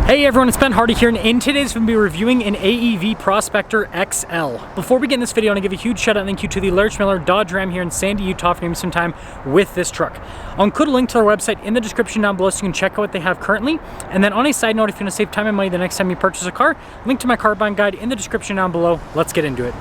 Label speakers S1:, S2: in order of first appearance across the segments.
S1: Hey everyone, it's Ben Hardy here, and in today's we'll be reviewing an AEV Prospector XL. Before we get in this video, I want to give a huge shout out and thank you to the Large Miller Dodge Ram here in Sandy, Utah for giving me some time with this truck. I'll include a link to their website in the description down below so you can check out what they have currently. And then on a side note, if you want to save time and money the next time you purchase a car, link to my car buying guide in the description down below. Let's get into it.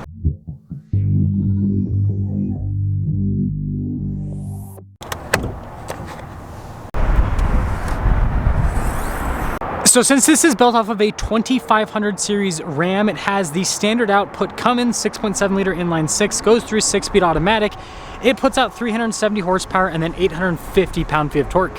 S1: So since this is built off of a 2500 series Ram, it has the standard output Cummins 6.7 liter inline six, goes through 6-speed automatic. It puts out 370 horsepower and then 850 pound-feet of torque.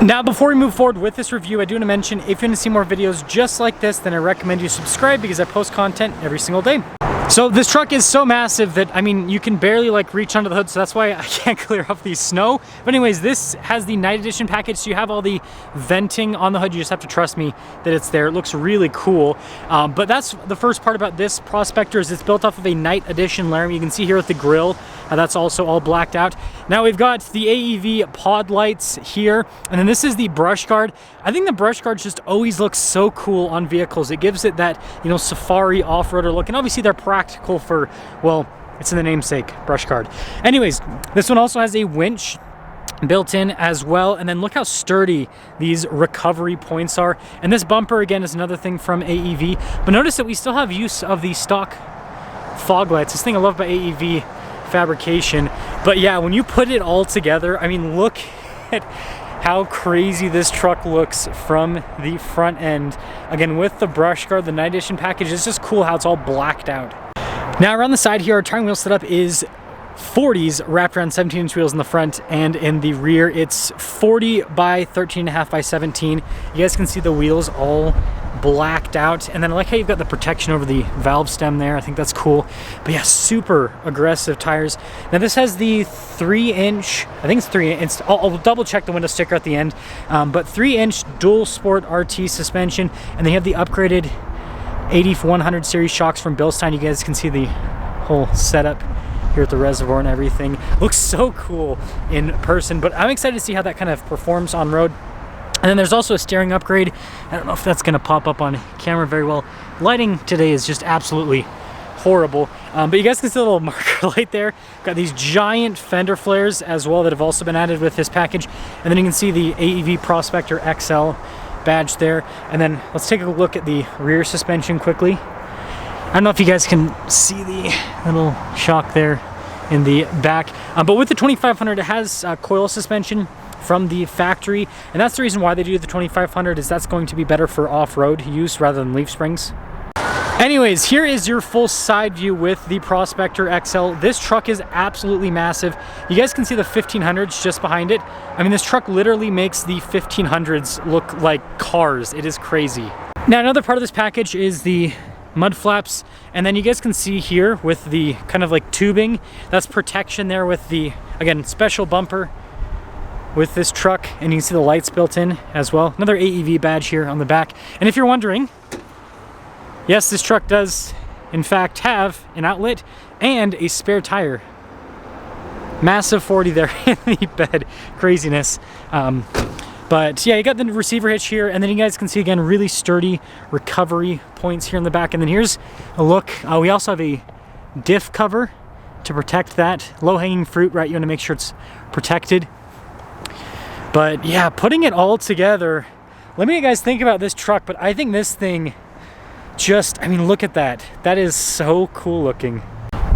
S1: Now, before we move forward with this review, I do want to mention if you want to see more videos just like this, then I recommend you subscribe because I post content every single day. So this truck is so massive that, I mean, you can barely like reach under the hood, so that's why I can't clear off the snow. But anyways, this has the night edition package, so you have all the venting on the hood. You just have to trust me that it's there. It looks really cool. But that's the first part about this Prospector is it's built off of a night edition Laramie. You can see here with the grill, that's also all blacked out. Now we've got the AEV pod lights here, and then this is the brush guard. I think the brush guards just always look so cool on vehicles. It gives it that, you know, safari off-roader look, and obviously they're practical for, well, it's in the namesake, brush guard. Anyways, this one also has a winch built in as well, and then look how sturdy these recovery points are. And this bumper again is another thing from AEV, but notice that we still have use of the stock fog lights. This thing I love about AEV fabrication. But yeah, when you put it all together, I mean, look at how crazy this truck looks from the front end. Again, with the brush guard, the night edition package, it's just cool how it's all blacked out. Now around the side here, our tire wheel setup is 40s wrapped around 17-inch wheels in the front, and in the rear it's 40 by 13.5 by 17. You guys can see the wheels all blacked out, and then I like how you've got the protection over the valve stem there. I think that's cool. But yeah, super aggressive tires. Now this has the 3-inch, I think it's 3-inch, I'll double check the window sticker at the end, but 3-inch dual sport RT suspension, and they have the upgraded 8100 series shocks from Bilstein. You guys can see the whole setup here at the reservoir and everything. Looks so cool in person, but I'm excited to see how that kind of performs on road. And then there's also a steering upgrade. I don't know if that's going to pop up on camera very well. Lighting today is just absolutely horrible. But you guys can see the little marker light there. Got these giant fender flares as well that have also been added with this package. And then you can see the AEV Prospector XL badge there. And then let's take a look at the rear suspension quickly. I don't know if you guys can see the little shock there in the back. But with the 2500, it has coil suspension from the factory, and that's the reason why they do the 2500, is that's going to be better for off-road use rather than leaf springs. Anyways, here is your full side view with the Prospector XL. This truck is absolutely massive. You guys can see the 1500s just behind it. I mean, this truck literally makes the 1500s look like cars. It is crazy. Now, another part of this package is the mud flaps, and then you guys can see here with the kind of like tubing, that's protection there with the, again, special bumper with this truck, and you can see the lights built in as well. Another AEV badge here on the back. And if you're wondering, yes, this truck does in fact have an outlet and a spare tire. Massive 40 there in the bed. Craziness. But yeah, you got the receiver hitch here, and then you guys can see again really sturdy recovery points here in the back. And then here's a look. We also have a diff cover to protect that. Low-hanging fruit, right? You want to make sure it's protected. But yeah, putting it all together, let me you guys think about this truck, but I think this thing just, I mean, look at that. That is so cool looking.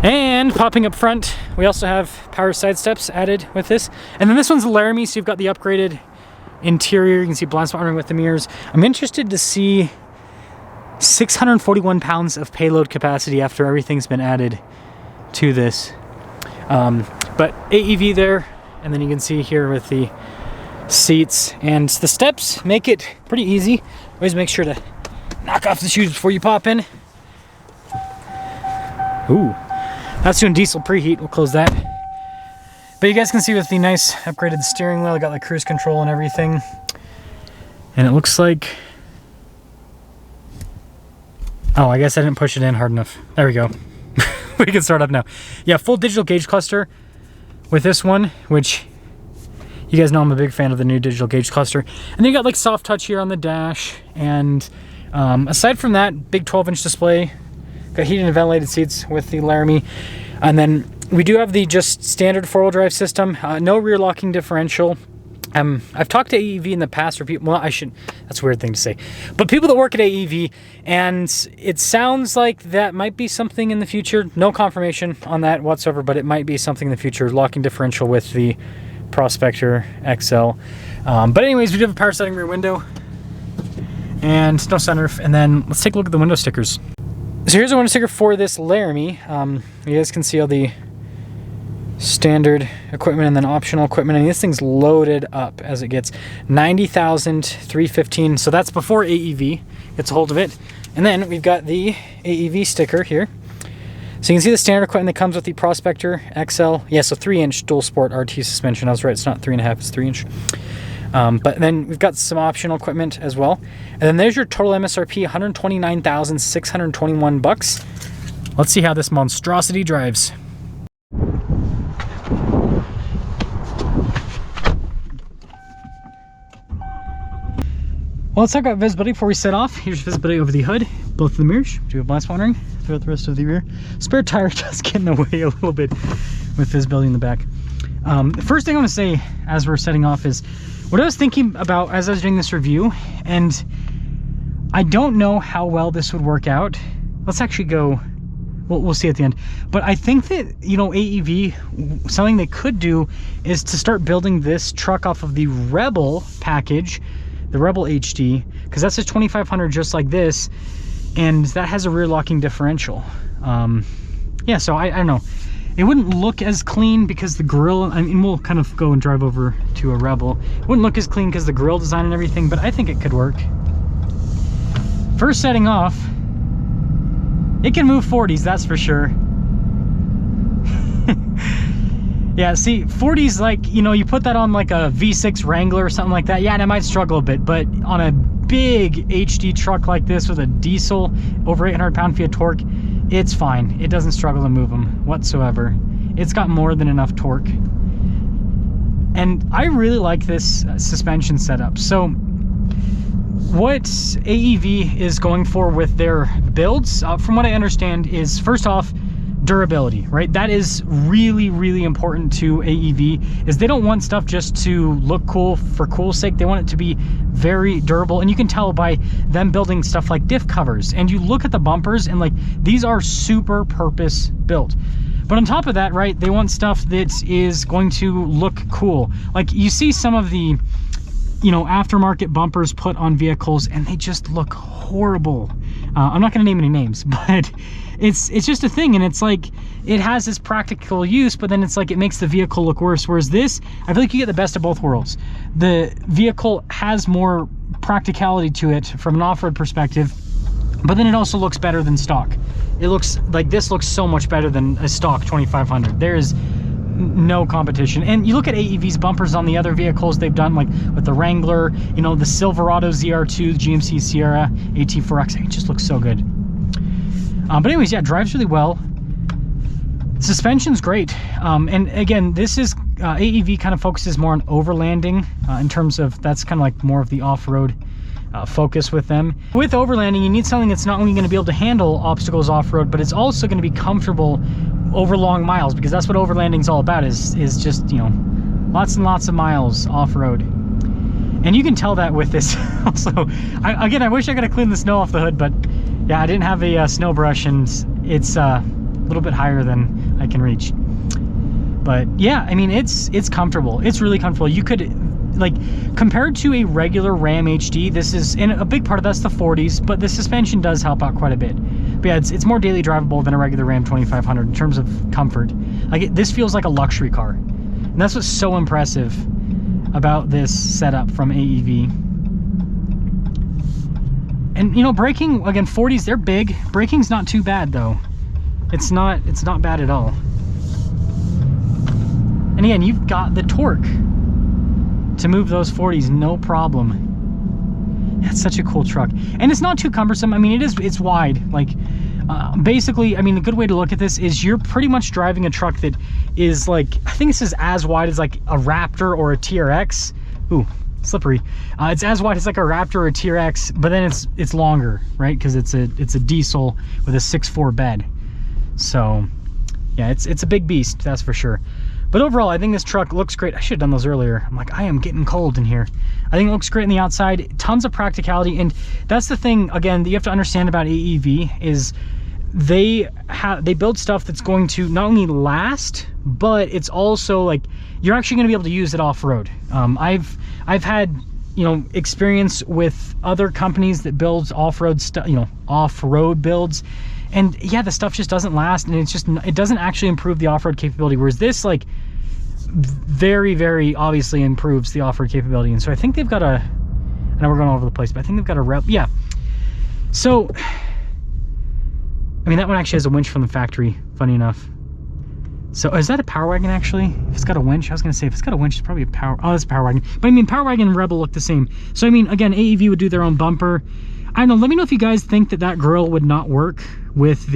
S1: And popping up front, we also have power side steps added with this. And then this one's a Laramie, so you've got the upgraded interior. You can see blind spot armor with the mirrors. I'm interested to see 641 pounds of payload capacity after everything's been added to this. But AEV there, and then you can see here with the seats, and the steps make it pretty easy. Always make sure to knock off the shoes before you pop in. Ooh, that's doing diesel preheat. We'll close that. But you guys can see with the nice upgraded steering wheel, I got like cruise control and everything. And it looks like, oh, I guess I didn't push it in hard enough. There we go. We can start up now. Yeah, full digital gauge cluster with this one, which You guys know I'm a big fan of the new digital gauge cluster. And then you got like soft touch here on the dash. And aside from that, big 12-inch display. Got heated and ventilated seats with the Laramie. And then we do have the just standard four-wheel drive system. No rear locking differential. I've talked to AEV in the past, or people, well, that's a weird thing to say, but people that work at AEV, and it sounds like that might be something in the future. No confirmation on that whatsoever, but it might be something in the future, locking differential with the Prospector XL. But anyways, we do have a power setting rear window and no sunroof. And then let's take a look at the window stickers. So here's a window sticker for this Laramie. You guys can see all the standard equipment and then optional equipment, and this thing's loaded up as it gets. 90,315, so that's before AEV gets a hold of it. And then we've got the AEV sticker here, so you can see the standard equipment that comes with the Prospector XL. Yeah, so 3-inch dual sport RT suspension. I was right, it's not 3.5, it's 3-inch. But then we've got some optional equipment as well, and then there's your total MSRP, $129,621. Let's see how this monstrosity drives. Well, let's talk about visibility before we set off. Here's visibility over the hood, both of the mirrors. We do have blind spot monitoring throughout the rest of the rear. Spare tire does get in the way a little bit with visibility in the back. The first thing I want to say as we're setting off is what I was thinking about as I was doing this review, and I don't know how well this would work out. Let's actually go, we'll see at the end. But I think that, you know, AEV, something they could do is to start building this truck off of the Rebel package, the Rebel HD, because that's a 2500 just like this, and that has a rear locking differential. Yeah, so I don't know. It wouldn't look as clean because the grille, I mean, we'll kind of go and drive over to a Rebel. It wouldn't look as clean because the grille design and everything, but I think it could work. First setting off, it can move 40s, that's for sure. Yeah, see, 40s, like, you know, you put that on like a V6 Wrangler or something like that, yeah, and it might struggle a bit, but on a big HD truck like this with a diesel over 800 pound-feet of torque, it's fine. It doesn't struggle to move them whatsoever. It's got more than enough torque. And I really like this suspension setup. So what AEV is going for with their builds, from what I understand, is first off, durability, right? That is really, really important to AEV, is they don't want stuff just to look cool for cool's sake. They want it to be very durable, and you can tell by them building stuff like diff covers. And you look at the bumpers, and like, these are super purpose built. But on top of that, right, they want stuff that is going to look cool. Like, you see some of the, you know, aftermarket bumpers put on vehicles, and they just look horrible. I'm not going to name any names, but it's just a thing, and it's like, it has this practical use, but then it's like it makes the vehicle look worse. Whereas this, I feel like you get the best of both worlds. The vehicle has more practicality to it from an off-road perspective, but then it also looks better than stock. It looks like, this looks so much better than a stock 2500. There is no competition. And you look at AEV's bumpers on the other vehicles they've done, like with the Wrangler, you know, the Silverado ZR2, the GMC Sierra AT4X, it just looks so good. But anyways, yeah, drives really well. Suspension's great. And again, this is AEV kind of focuses more on overlanding in terms of, that's kind of like more of the off-road focus with them. With overlanding, you need something that's not only going to be able to handle obstacles off-road, but it's also going to be comfortable over long miles, because that's what overlanding's all about, is just, you know, lots and lots of miles off-road. And you can tell that with this. Also, again, I wish I could have cleaned the snow off the hood, but yeah, I didn't have a snow brush, and it's a little bit higher than I can reach. But yeah, I mean, it's comfortable. It's really comfortable. You could, like, compared to a regular Ram HD, this is, and a big part of that's the 40s, but the suspension does help out quite a bit. But yeah, it's more daily drivable than a regular Ram 2500 in terms of comfort. Like, this feels like a luxury car. And that's what's so impressive about this setup from AEV. And, you know, braking, again, 40s, they're big. Braking's not too bad, though. It's not bad at all. And again, you've got the torque to move those 40s, no problem. That's such a cool truck. And it's not too cumbersome. I mean, it's wide. Like, basically, I mean, a good way to look at this is you're pretty much driving a truck that is like, I think this is as wide as like a Raptor or a TRX. Ooh, slippery. It's as wide as like a Raptor or a TRX, but then it's longer, right? Because it's a diesel with a 6.4 bed. So yeah, it's a big beast, that's for sure. But overall, I think this truck looks great. I should have done those earlier. I'm like, I am getting cold in here. I think it looks great on the outside. Tons of practicality. And that's the thing, again, that you have to understand about AEV is they build stuff that's going to not only last, but it's also like, you're actually going to be able to use it off-road. I've had, you know, experience with other companies that builds off-road stuff, you know, off-road builds. And yeah, the stuff just doesn't last, and it doesn't actually improve the off-road capability. Whereas this, like, very, very obviously improves the off-road capability. And so I think they've got a, I know we're going all over the place, but I think they've got a yeah. So, I mean, that one actually has a winch from the factory, funny enough. So is that a Power Wagon actually? If it's got a winch, I was gonna say if it's got a winch, it's probably a Power, oh, that's a Power Wagon. But I mean, Power Wagon and Rebel look the same. So I mean, again, AEV would do their own bumper. I don't know, let me know if you guys think that grille would not work with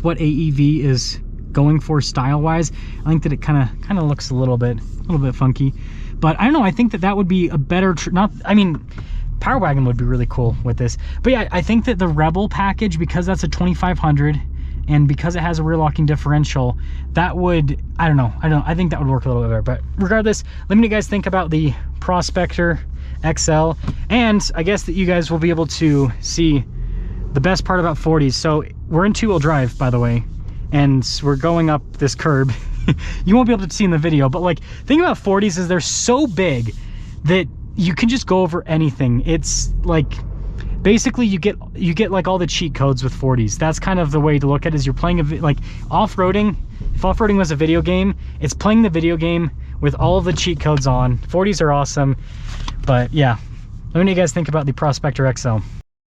S1: what AEV is going for style-wise. I think that it kind of looks a little bit funky. But I don't know, I think that would be a better, I mean, Power Wagon would be really cool with this. But yeah, I think that the Rebel package, because that's a 2500 and because it has a rear locking differential, that would, I think that would work a little bit better. But regardless, let me know what you guys think about the Prospector XL, and I guess that you guys will be able to see the best part about 40s. So we're in 2-wheel drive, by the way, and we're going up this curb. You won't be able to see in the video, but like, thing about 40s is they're so big that you can just go over anything. It's like, basically you get like all the cheat codes with 40s. That's kind of the way to look at it, is you're playing like off-roading. If off-roading was a video game, it's playing the video game with all of the cheat codes on. 40s are awesome. But yeah, let me know what you guys think about the Prospector XL.